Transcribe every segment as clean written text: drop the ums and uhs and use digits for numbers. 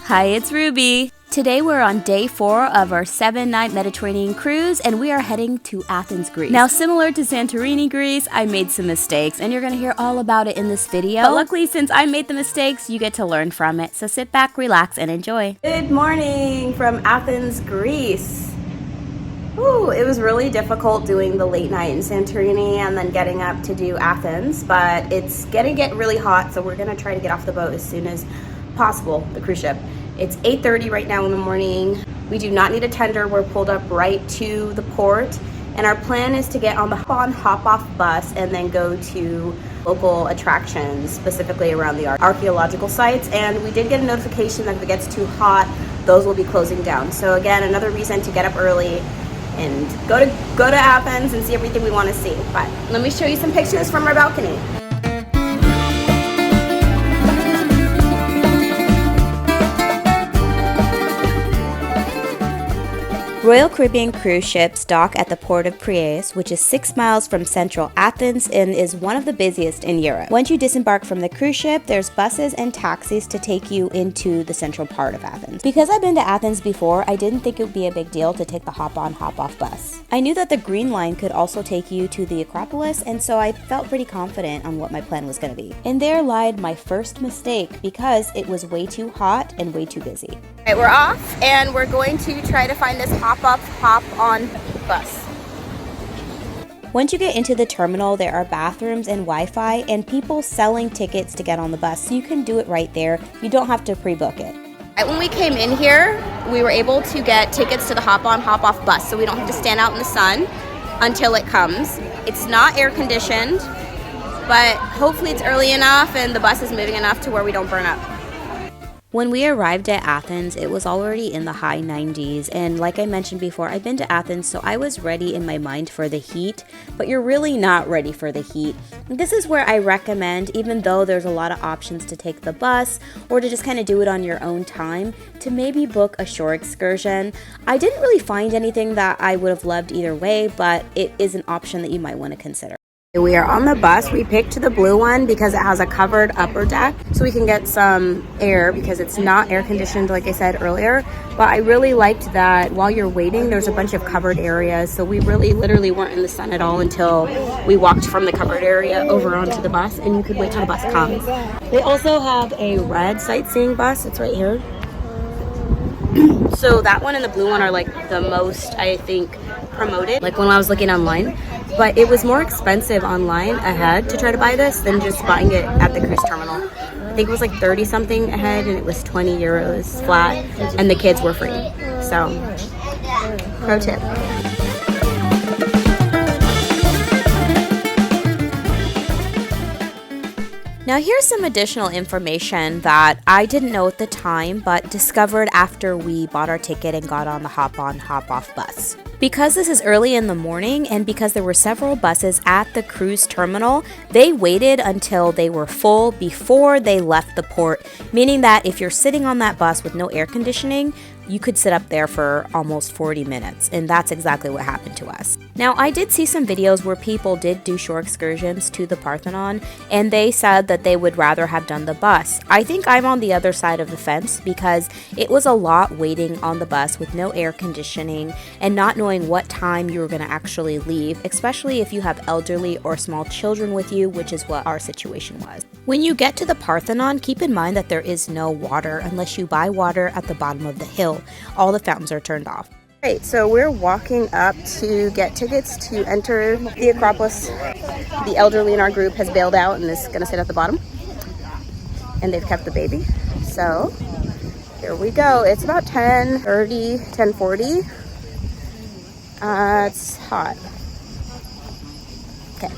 Hi, it's Ruby. Today we're on day 4 of our 7-night Mediterranean cruise and we are heading to Athens, Greece. Now, similar to Santorini, Greece, I made some mistakes and you're going to hear all about it in this video. But luckily, since I made the mistakes, you get to learn from it. So sit back, relax, and enjoy. Good morning from Athens, Greece. Ooh, it was really difficult doing the late night in Santorini and then getting up to do Athens, but it's gonna get really hot, so we're gonna try to get off the boat as soon as possible, the cruise ship. It's 8:30 right now in the morning. We do not need a tender. We're pulled up right to the port, and our plan is to get on the hop-off bus and then go to local attractions, specifically around the archaeological sites. And we did get a notification that if it gets too hot, those will be closing down. So again, another reason to get up early and go to Athens and see everything we want to see. But let me show you some pictures from our balcony. Royal Caribbean cruise ships dock at the port of Piraeus, which is 6 miles from central Athens and is one of the busiest in Europe. Once you disembark from the cruise ship, there's buses and taxis to take you into the central part of Athens. Because I've been to Athens before, I didn't think it would be a big deal to take the hop-on, hop-off bus. I knew that the Green Line could also take you to the Acropolis, and so I felt pretty confident on what my plan was going to be. And there lied my first mistake because it was way too hot and way too busy. All right, we're off, and we're going to try to find this hop-up, hop-on bus. Once you get into the terminal, there are bathrooms and Wi-Fi and people selling tickets to get on the bus, so you can do it right there. You don't have to pre-book it. Right when we came in here, we were able to get tickets to the hop-on, hop-off bus, so we don't have to stand out in the sun until it comes. It's not air-conditioned, but hopefully it's early enough and the bus is moving enough to where we don't burn up. When we arrived at Athens, it was already in the high 90s, and like I mentioned before, I've been to Athens, so I was ready in my mind for the heat, but you're really not ready for the heat. This is where I recommend, even though there's a lot of options to take the bus or to just kind of do it on your own time, to maybe book a shore excursion. I didn't really find anything that I would have loved either way, but it is an option that you might want to consider. We are on the bus. We picked the blue one because it has a covered upper deck so we can get some air because it's not air conditioned like I said earlier. But I really liked that while you're waiting there's a bunch of covered areas, so we really literally weren't in the sun at all until we walked from the covered area over onto the bus, and you could wait till the bus comes. They also have a red sightseeing bus. It's right here. So that one and the blue one are like the most, I think, promoted, like when I was looking online. But it was more expensive online ahead to try to buy this than just buying it at the cruise terminal. I think it was like 30 something ahead and it was 20 euros flat and the kids were free. So, pro tip. Now here's some additional information that I didn't know at the time, but discovered after we bought our ticket and got on the hop-on, hop-off bus. Because this is early in the morning and because there were several buses at the cruise terminal, they waited until they were full before they left the port, meaning that if you're sitting on that bus with no air conditioning, you could sit up there for almost 40 minutes, and that's exactly what happened to us. Now, I did see some videos where people did do shore excursions to the Parthenon, and they said that they would rather have done the bus. I think I'm on the other side of the fence because it was a lot waiting on the bus with no air conditioning and not knowing what time you were going to actually leave, especially if you have elderly or small children with you, which is what our situation was. When you get to the Parthenon, keep in mind that there is no water unless you buy water at the bottom of the hill. All the fountains are turned off. Right, so we're walking up to get tickets to enter the Acropolis. The elderly in our group has bailed out and is going to sit at the bottom. And they've kept the baby. So here we go. It's about 10:30, 10:40. It's hot. Okay.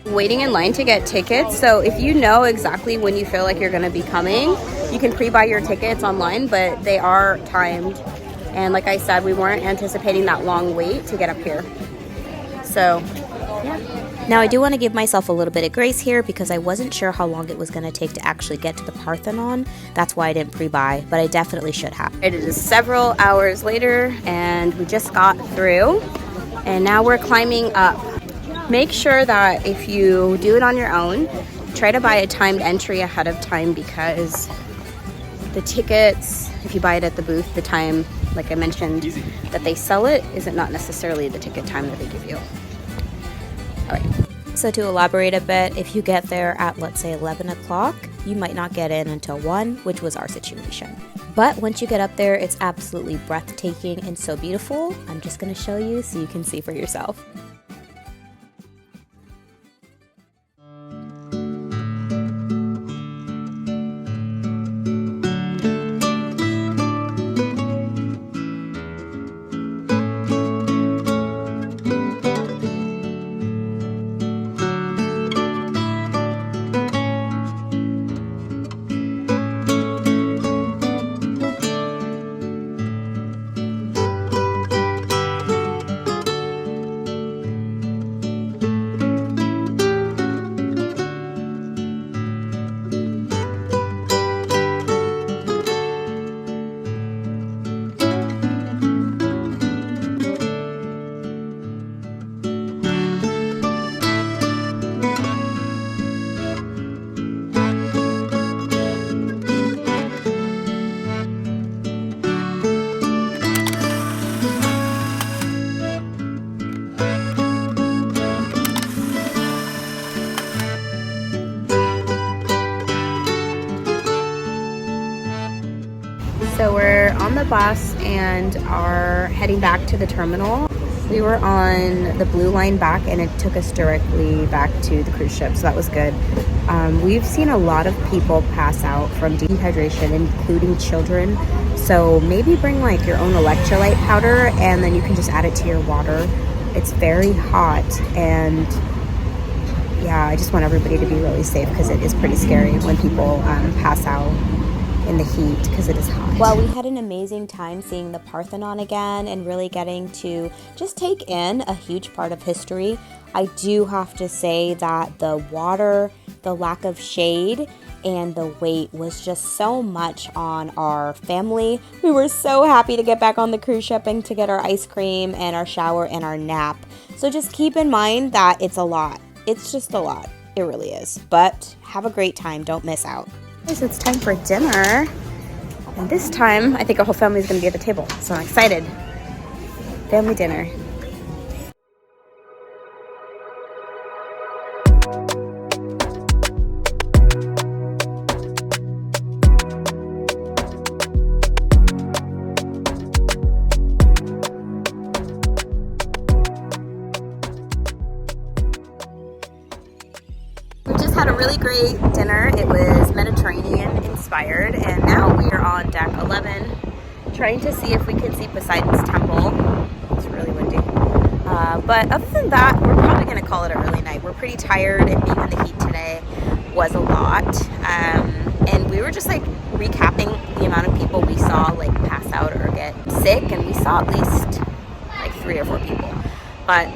Waiting in line to get tickets, so if you know exactly when you feel like you're going to be coming, you can pre-buy your tickets online, but they are timed, and like I said, we weren't anticipating that long wait to get up here. So yeah. Now I do want to give myself a little bit of grace here because I wasn't sure how long it was going to take to actually get to the Parthenon. That's why I didn't pre-buy, but I definitely should have. It is several hours later and we just got through. And now we're climbing up. Make sure that if you do it on your own, try to buy a timed entry ahead of time, because the tickets, if you buy it at the booth, the time, like I mentioned, that they sell it isn't not necessarily the ticket time that they give you. All right. So to elaborate a bit, if you get there at, let's say, 11 o'clock, you might not get in until 1, which was our situation. But once you get up there, it's absolutely breathtaking and so beautiful. I'm just going to show you so you can see for yourself. So we're on the bus and are heading back to the terminal. We were on the blue line back and it took us directly back to the cruise ship, so that was good. We've seen a lot of people pass out from dehydration, including children. So maybe bring like your own electrolyte powder and then you can just add it to your water. It's very hot, and yeah, I just want everybody to be really safe because it is pretty scary when people pass out in the heat because it is hot. Well, we had an amazing time seeing the Parthenon again and really getting to just take in a huge part of history. I do have to say that the water, the lack of shade, and the wait was just so much on our family. We were so happy to get back on the cruise ship and to get our ice cream and our shower and our nap. So just keep in mind that it's a lot. It's just a lot. It really is. But have a great time. Don't miss out. So it's time for dinner, and this time I think our whole family is going to be at the table, so I'm excited. Family dinner. Had a really great dinner. It was Mediterranean inspired, and now we are on deck 11 trying to see if we can see Poseidon's temple. It's really windy, but other than that, we're probably going to call it a early night. We're pretty tired, and being in the heat today was a lot, and we were just like recapping the amount of people we saw like pass out or get sick, and we saw at least like 3 or 4 people. But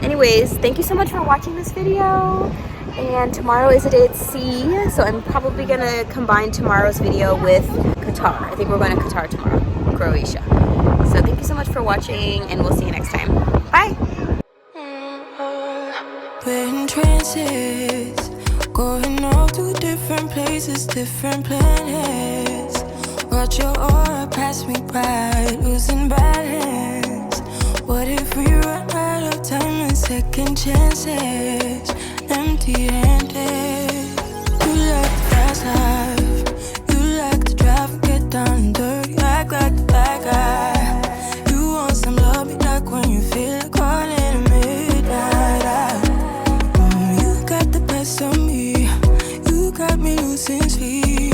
anyways, thank you so much for watching this video. And tomorrow is a day at sea, so I'm probably going to combine tomorrow's video with Qatar. I think we're going to Qatar tomorrow, Croatia. So thank you so much for watching, and we'll see you next time. Bye! We're in trances, going off to different places, different planets. Watch your aura pass me by, losing balance. What if we run out of time and second chances? Empty-handed. You like the fast life, you like to drive and get down and dirty, act like the bad guy. You want some love, be like when you feel like calling at midnight. You got the best of me, you got me losing sleep.